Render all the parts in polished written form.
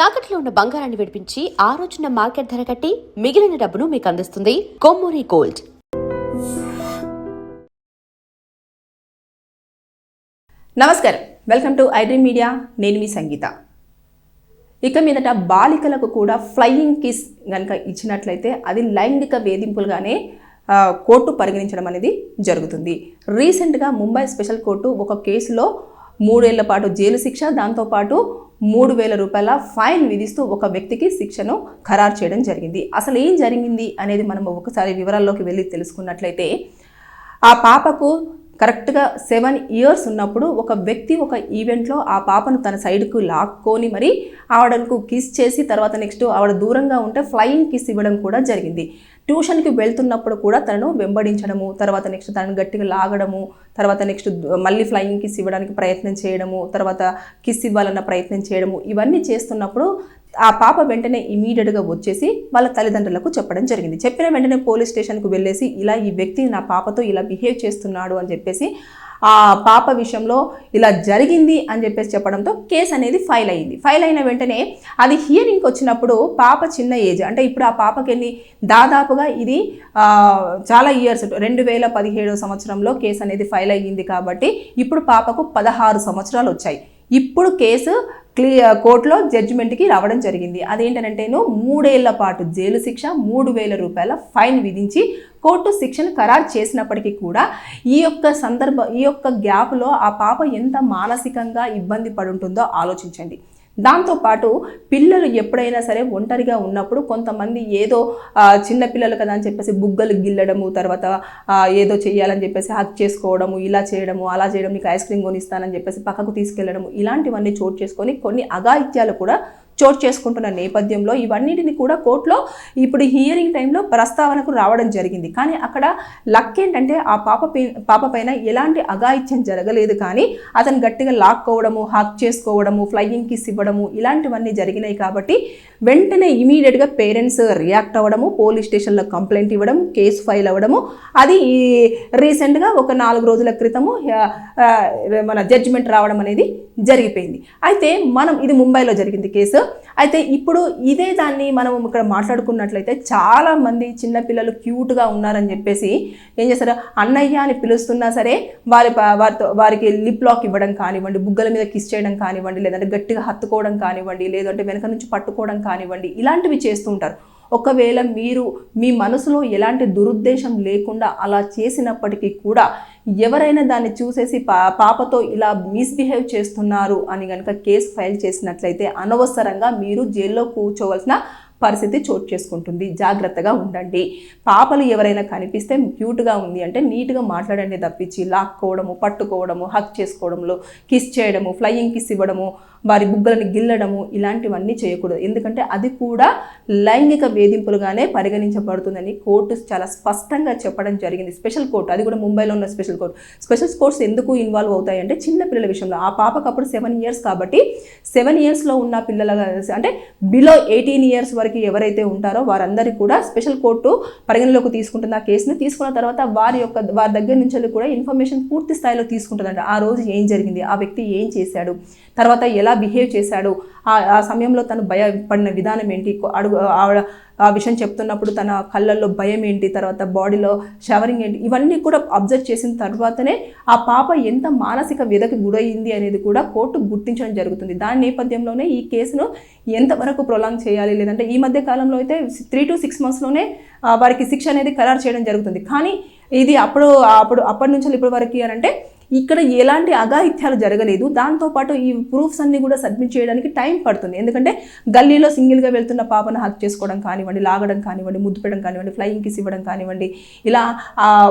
తాకట్లో ఉన్న బంగారాన్ని విడిపించి ఆ రోజున మార్కెట్ ధర కట్టి మిగిలిన డబ్బును మీకు అందిస్తుంది కొమ్మూరి గోల్డ్. నమస్కారం, వెల్కమ్ టు ఐడ్రీమ్ మీడియా. నేను మీ సంగీత. ఇక మీదట బాలికలకు కూడా ఫ్లయింగ్ కిస్ కనుక ఇచ్చినట్లయితే అది లైంగిక వేధింపులుగానే కోర్టు పరిగణించడం అనేది జరుగుతుంది. రీసెంట్గా ముంబై స్పెషల్ కోర్టు ఒక కేసులో 3 ఏళ్ల పాటు జైలు శిక్ష, దాంతోపాటు 3,000 రూపాయల ఫైన్ విధిస్తూ ఒక వ్యక్తికి శిక్షను ఖరారు చేయడం జరిగింది. అసలు ఏం జరిగింది అనేది మనం ఒకసారి వివరాల్లోకి వెళ్ళి తెలుసుకున్నట్లయితే, ఆ పాపకు కరెక్ట్గా 7 ఇయర్స్ ఉన్నప్పుడు ఒక వ్యక్తి ఒక ఈవెంట్లో ఆ పాపను తన సైడ్కు లాక్కొని మరి ఆవిడకు కిస్ చేసి తర్వాత నెక్స్ట్ ఆవిడ దూరంగా ఉంటే ఫ్లయింగ్ కిస్ ఇవ్వడం కూడా జరిగింది. ట్యూషన్కి వెళ్తున్నప్పుడు కూడా తనను వెంబడించడము, తర్వాత నెక్స్ట్ తనను గట్టిగా లాగడము, తర్వాత నెక్స్ట్ మళ్ళీ ఫ్లయింగ్ కిస్ ఇవ్వడానికి ప్రయత్నం చేయడము, తర్వాత కిస్ ఇవ్వాలన్న ప్రయత్నం చేయడము, ఇవన్నీ చేస్తున్నప్పుడు ఆ పాప వెంటనే ఇమీడియట్గా వచ్చేసి వాళ్ళ తల్లిదండ్రులకు చెప్పడం జరిగింది. చెప్పిన వెంటనే పోలీస్ స్టేషన్కు వెళ్ళేసి ఇలా ఈ వ్యక్తి నా పాపతో ఇలా బిహేవ్ చేస్తున్నాడు అని చెప్పేసి ఆ పాప విషయంలో ఇలా జరిగింది అని చెప్పేసి చెప్పడంతో కేసు అనేది ఫైల్ అయింది. ఫైల్ అయిన వెంటనే అది హియరింగ్కి వచ్చినప్పుడు పాప చిన్న ఏజ్, అంటే ఇప్పుడు ఆ పాపకి దాదాపుగా ఇది చాలా ఇయర్స్ 2017 సంవత్సరంలో కేసు అనేది ఫైల్ అయ్యింది కాబట్టి ఇప్పుడు పాపకు 16 సంవత్సరాలు వచ్చాయి. ఇప్పుడు కేసు కోర్టులో జడ్జిమెంట్కి రావడం జరిగింది. అదేంటంటేను 3 ఏళ్ల పాటు జైలు శిక్ష, 3,000 రూపాయల ఫైన్ విధించి కోర్టు శిక్షను ఖరారు చేసినప్పటికీ కూడా ఈ యొక్క గ్యాప్లో ఆ పాప ఎంత మానసికంగా ఇబ్బంది పడుంటుందో ఆలోచించండి. దాంతోపాటు పిల్లలు ఎప్పుడైనా సరే ఒంటరిగా ఉన్నప్పుడు కొంతమంది ఏదో చిన్నపిల్లలు కదా అని చెప్పేసి బుగ్గలు గిల్లడము, తర్వాత ఏదో చేయాలని చెప్పేసి హక్ చేసుకోవడము, ఇలా చేయడము, అలా చేయడం, నీకు ఐస్ క్రీమ్ కొనిస్తానని చెప్పేసి పక్కకు తీసుకెళ్లడము, ఇలాంటివన్నీ చోటు చేసుకొని కొన్ని అఘాయిత్యాలు కూడా చోటు చేసుకుంటున్న నేపథ్యంలో ఇవన్నిటిని కూడా కోర్టులో ఇప్పుడు హియరింగ్ టైంలో ప్రస్తావనకు రావడం జరిగింది. కానీ అక్కడ లక్ ఏంటంటే ఆ పాప పైన ఎలాంటి అఘాయిత్యం జరగలేదు, కానీ అతను గట్టిగా లాక్కోవడము, హక్ చేసుకోవడము, ఫ్లయింగ్ కిస్ ఇవ్వడము, ఇలాంటివన్నీ జరిగినాయి. కాబట్టి వెంటనే ఇమీడియట్గా పేరెంట్స్ రియాక్ట్ అవ్వడము, పోలీస్ స్టేషన్లో కంప్లైంట్ ఇవ్వడం, కేసు ఫైల్ అవ్వడము, అది రీసెంట్గా ఒక 4 రోజుల క్రితము మన జడ్జిమెంట్ రావడం అనేది జరిగిపోయింది. అయితే ఇది ముంబైలో జరిగింది కేసు. అయితే ఇప్పుడు ఇదే దాన్ని మనం ఇక్కడ మాట్లాడుకున్నట్లయితే చాలా మంది చిన్నపిల్లలు క్యూట్గా ఉన్నారని చెప్పేసి ఏం చేస్తారు, అన్నయ్య అని పిలుస్తున్నా సరే వారికి లిప్ లాక్ ఇవ్వడం కానివ్వండి, బుగ్గల మీద కిస్ చేయడం కానివ్వండి, లేదంటే గట్టిగా హత్తుకోవడం కానివ్వండి, లేదంటే వెనక నుంచి పట్టుకోవడం కానివ్వండి, ఇలాంటివి చేస్తూ ఉంటారు. ఒకవేళ మీరు మీ మనసులో ఎలాంటి దురుద్దేశం లేకుండా అలా చేసినప్పటికీ కూడా ఎవరైనా దాన్ని చూసేసి పాపతో ఇలా మిస్బిహేవ్ చేస్తున్నారు అని కనుక కేసు ఫైల్ చేసినట్లయితే అనవసరంగా మీరు జైల్లో కూర్చోవలసిన పరిస్థితి చోటు చేసుకుంటుంది. జాగ్రత్తగా ఉండండి. పాపలు ఎవరైనా కనిపిస్తే క్యూట్గా ఉంది అంటే నీట్గా మాట్లాడండి తప్పించి లాక్కోవడము, పట్టుకోవడము, హక్ చేసుకోవడంలో, కిస్ చేయడము, ఫ్లయింగ్ కిస్ ఇవ్వడము, వారి బుగ్గలను గిల్లడము, ఇలాంటివన్నీ చేయకూడదు. ఎందుకంటే అది కూడా లైంగిక వేధింపులుగానే పరిగణించబడుతుందని కోర్టు చాలా స్పష్టంగా చెప్పడం జరిగింది. స్పెషల్ కోర్టు, అది కూడా ముంబైలో ఉన్న స్పెషల్ కోర్టు. స్పెషల్ కోర్ట్స్ ఎందుకు ఇన్వాల్వ్ అవుతాయంటే చిన్నపిల్లల విషయంలో. ఆ పాపకు అప్పుడు 7 ఇయర్స్ కాబట్టి 7 ఇయర్స్లో ఉన్న పిల్లల అంటే బిలో 18 ఇయర్స్ వరకు ఎవరైతే ఉంటారో వారందరికీ కూడా స్పెషల్ కోర్టు పరిగణలోకి తీసుకుంటుంది. ఆ కేసును తీసుకున్న తర్వాత వారి దగ్గర నుంచి కూడా ఇన్ఫర్మేషన్ పూర్తి స్థాయిలో తీసుకుంటుందంట. ఆ రోజు ఏం జరిగింది, ఆ వ్యక్తి ఏం చేశాడు, తర్వాత ఎలా బిహేవ్ చేశాడు, ఆ సమయంలో తను భయపడిన విధానం ఏంటి, ఆ విషయం చెప్తున్నప్పుడు తన కళ్ళల్లో భయం ఏంటి, తర్వాత బాడీలో షవరింగ్ ఏంటి, ఇవన్నీ కూడా అబ్జర్వ్ చేసిన తర్వాతనే ఆ పాప ఎంత మానసిక వ్యధకి గురయింది అనేది కూడా కోర్టు గుర్తించడం జరుగుతుంది. దాని నేపథ్యంలోనే ఈ కేసును ఎంతవరకు ప్రొలాంగ్ చేయాలి, లేదంటే ఈ మధ్య కాలంలో అయితే 3 to 6 monthsలోనే వారికి శిక్ష అనేది ఖరారు చేయడం జరుగుతుంది. కానీ ఇది అప్పటి నుంచి ఇప్పటి వరకు అంటే ఇక్కడ ఎలాంటి అఘాయిత్యాలు జరగలేదు. దాంతోపాటు ఈ ప్రూఫ్స్ అన్ని కూడా సబ్మిట్ చేయడానికి టైం పడుతుంది. ఎందుకంటే గల్లీలో సింగిల్గా వెళ్తున్న పాపను హక్ చేసుకోవడం కానివ్వండి, లాగడం కానివ్వండి, ముద్దు పెట్టడం కానివ్వండి, ఫ్లయింగ్ కిస్ ఇవ్వడం కానివ్వండి, ఇలా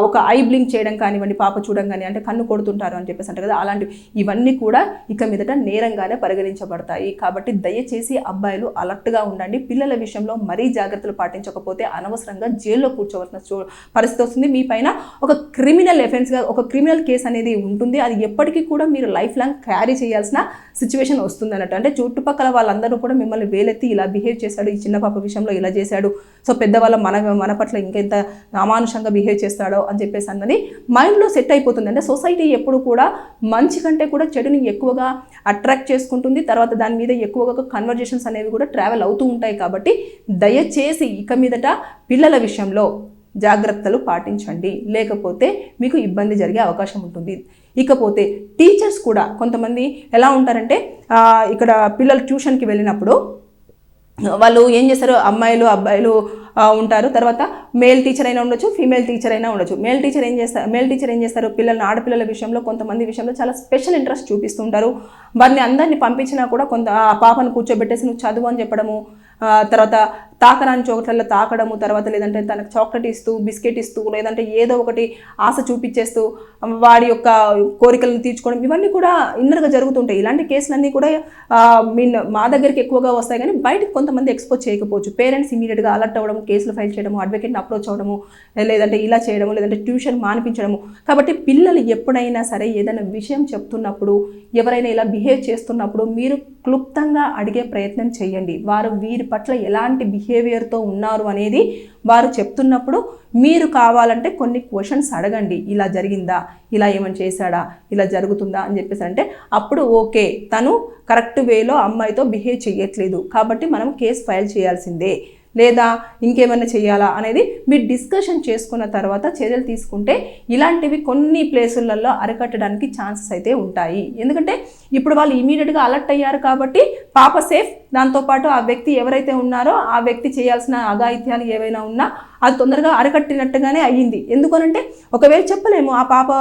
ఒక ఐ బ్లింక్ చేయడం కానివ్వండి, పాప చూడంగానే అంటే కన్ను కొడుతుంటారు అని చెప్పేసి అంటారు కదా, అలాంటివి ఇవన్నీ కూడా ఇక మీదట నేరంగానే పరిగణించబడతాయి. కాబట్టి దయచేసి అబ్బాయిలు అలర్ట్గా ఉండండి. పిల్లల విషయంలో మరీ జాగ్రత్తలు పాటించకపోతే అనవసరంగా జైల్లో కూర్చోవలసిన పరిస్థితి వస్తుంది. మీ పైన ఒక క్రిమినల్ కేసు అనేది ఉంటుంది. అది ఎప్పటికీ కూడా మీరు లైఫ్ లాంగ్ క్యారీ చేయాల్సిన సిచ్యువేషన్ వస్తుంది అన్నట్టు. అంటే చుట్టుపక్కల వాళ్ళందరూ కూడా మిమ్మల్ని వేలెత్తి ఇలా బిహేవ్ చేశాడు, ఈ చిన్న పాప విషయంలో ఇలా చేశాడు, సో పెద్దవాళ్ళ మన పట్ల ఇంకెంత అమానుషంగా బిహేవ్ చేస్తాడో అని చెప్పేసి అన్నది మైండ్లో సెట్ అయిపోతుంది. అంటే సొసైటీ ఎప్పుడు కూడా మంచి కంటే కూడా చెడుని ఎక్కువగా అట్రాక్ట్ చేసుకుంటుంది. తర్వాత దాని మీద ఎక్కువగా కన్వర్జేషన్స్ అనేవి కూడా ట్రావెల్ అవుతూ ఉంటాయి. కాబట్టి దయచేసి ఇక మీదట పిల్లల విషయంలో జాగ్రత్తలు పాటించండి, లేకపోతే మీకు ఇబ్బంది జరిగే అవకాశం ఉంటుంది. ఇకపోతే టీచర్స్ కూడా కొంతమంది ఎలా ఉంటారంటే ఇక్కడ పిల్లలు ట్యూషన్కి వెళ్ళినప్పుడు వాళ్ళు ఏం చేస్తారు, అమ్మాయిలు అబ్బాయిలు ఉంటారు. తర్వాత మేల్ టీచర్ అయినా ఉండొచ్చు, ఫీమేల్ టీచర్ అయినా ఉండొచ్చు. మేల్ టీచర్ ఏం చేస్తారు పిల్లల్ని, ఆడపిల్లల విషయంలో కొంతమంది విషయంలో చాలా స్పెషల్ ఇంట్రెస్ట్ చూపిస్తుంటారు. వారిని అందరినీ పంపించినా కూడా ఆ పాపను కూర్చోబెట్టేసి నువ్వు చదువు అని చెప్పడము, తర్వాత తాకరాని చోట్లలో తాకడము, తర్వాత లేదంటే తనకు చాక్లెట్ ఇస్తూ, బిస్కెట్ ఇస్తూ, లేదంటే ఏదో ఒకటి ఆశ చూపించేస్తూ వాడి యొక్క కోరికలను తీర్చుకోవడం, ఇవన్నీ కూడా ఇన్నర్గా జరుగుతుంటాయి. ఇలాంటి కేసులన్నీ కూడా మా దగ్గరికి ఎక్కువగా వస్తాయి, కానీ బయటకు కొంతమంది ఎక్స్పోజ్ చేయకపోవచ్చు. పేరెంట్స్ ఇమీడియట్గా అలర్ట్ అవ్వడం, కేసులు ఫైల్ చేయడము, అడ్వకేట్ని అప్రోచ్ అవ్వడము, లేదంటే ఇలా చేయడము, లేదంటే ట్యూషన్ మానిపించడము. కాబట్టి పిల్లలు ఎప్పుడైనా సరే ఏదైనా విషయం చెప్తున్నప్పుడు, ఎవరైనా ఇలా బిహేవ్ చేస్తున్నప్పుడు మీరు క్లుప్తంగా అడిగే ప్రయత్నం చేయండి. వారు వీరి పట్ల ఎలాంటి బిహేవియర్తో ఉన్నారు అనేది వారు చెప్తున్నప్పుడు మీరు కావాలంటే కొన్ని క్వశ్చన్స్ అడగండి. ఇలా జరిగిందా, ఇలా ఏమైనా చేశాడా, ఇలా జరుగుతుందా అని చెప్పేసి అంటే అప్పుడు ఓకే, తను కరెక్ట్ వేలో అమ్మాయితో బిహేవ్ చేయట్లేదు కాబట్టి మనం కేసు ఫైల్ చేయాల్సిందే, లేదా ఇంకేమైనా చేయాలా అనేది మీరు డిస్కషన్ చేసుకున్న తర్వాత చర్యలు తీసుకుంటే ఇలాంటివి కొన్ని ప్లేసులలో అరికట్టడానికి ఛాన్సెస్ అయితే ఉంటాయి. ఎందుకంటే ఇప్పుడు వాళ్ళు ఇమీడియట్గా అలర్ట్ అయ్యారు కాబట్టి పాప సేఫ్. దాంతోపాటు ఆ వ్యక్తి ఎవరైతే ఉన్నారో ఆ వ్యక్తి చేయాల్సిన అఘాయిత్యాలు ఏవైనా ఉన్నా అది తొందరగా అరికట్టినట్టుగానే అయ్యింది. ఎందుకనంటే ఒకవేళ చెప్పలేము, ఆ పాప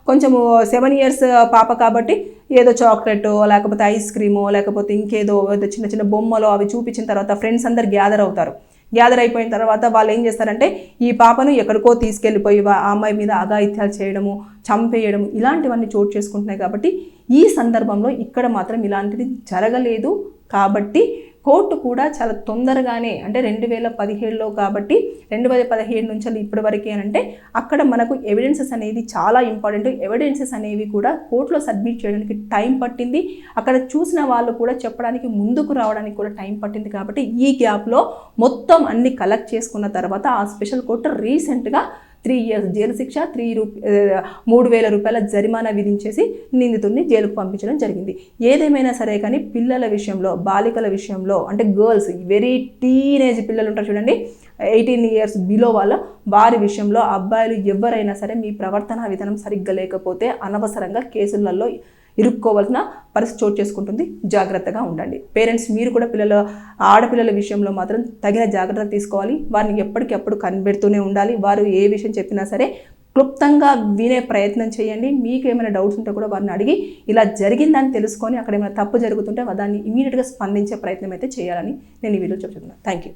కొంచెము 7 years పాప కాబట్టి ఏదో చాక్లెటో లేకపోతే ఐస్ క్రీమో లేకపోతే ఇంకేదో చిన్న చిన్న బొమ్మలో అవి చూపించిన తర్వాత ఫ్రెండ్స్ అందరు గ్యాదర్ అవుతారు. గ్యాదర్ అయిపోయిన తర్వాత వాళ్ళు ఏం చేస్తారంటే ఈ పాపను ఎక్కడికో తీసుకెళ్ళిపోయి ఆ అమ్మాయి మీద అఘాయిత్యాలు చేయడము, చంపేయడము, ఇలాంటివన్నీ చోటు చేసుకుంటున్నాయి. కాబట్టి ఈ సందర్భంలో ఇక్కడ మాత్రం ఇలాంటిది జరగలేదు. కాబట్టి కోర్టు కూడా చాలా తొందరగానే, అంటే 2017లో కాబట్టి 2017 నుంచి ఇప్పటి వరకే అంటే అక్కడ మనకు ఎవిడెన్సెస్ అనేది చాలా ఇంపార్టెంట్. ఎవిడెన్సెస్ అనేవి కూడా కోర్టులో సబ్మిట్ చేయడానికి టైం పట్టింది. అక్కడ చూసిన వాళ్ళు కూడా చెప్పడానికి ముందుకు రావడానికి కూడా టైం పట్టింది. కాబట్టి ఈ గ్యాప్లో మొత్తం అన్ని కలెక్ట్ చేసుకున్న తర్వాత ఆ స్పెషల్ కోర్టు రీసెంట్గా 3 years జైలు శిక్ష, 3,000 రూపాయల జరిమానా విధించేసి నిందితుడిని జైలుకు పంపించడం జరిగింది. ఏదేమైనా సరే కానీ పిల్లల విషయంలో, బాలికల విషయంలో, అంటే గర్ల్స్, వెరీ టీనేజ్ పిల్లలు ఉంటారు చూడండి, 18 years బిలో వారి విషయంలో అబ్బాయిలు ఎవరైనా సరే మీ ప్రవర్తన విధానం సరిగ్గా లేకపోతే అనవసరంగా కేసులలో ఇరుక్కోవాల్సిన పరిస్థితి చోటు చేసుకుంటుంది. జాగ్రత్తగా ఉండండి. పేరెంట్స్ మీరు కూడా ఆడపిల్లల విషయంలో మాత్రం తగిన జాగ్రత్త తీసుకోవాలి. వారిని ఎప్పటికప్పుడు కనిపెడుతూనే ఉండాలి. వారు ఏ విషయం చెప్పినా సరే క్లుప్తంగా వినే ప్రయత్నం చేయండి. మీకు ఏమైనా డౌట్స్ ఉంటే కూడా వారిని అడిగి ఇలా జరిగిందని తెలుసుకొని అక్కడ ఏమైనా తప్పు జరుగుతుంటే దాన్ని ఇమీడియట్గా స్పందించే ప్రయత్నం అయితే చేయాలని నేను ఈ వీడియో చెప్తున్నాను. Thank you.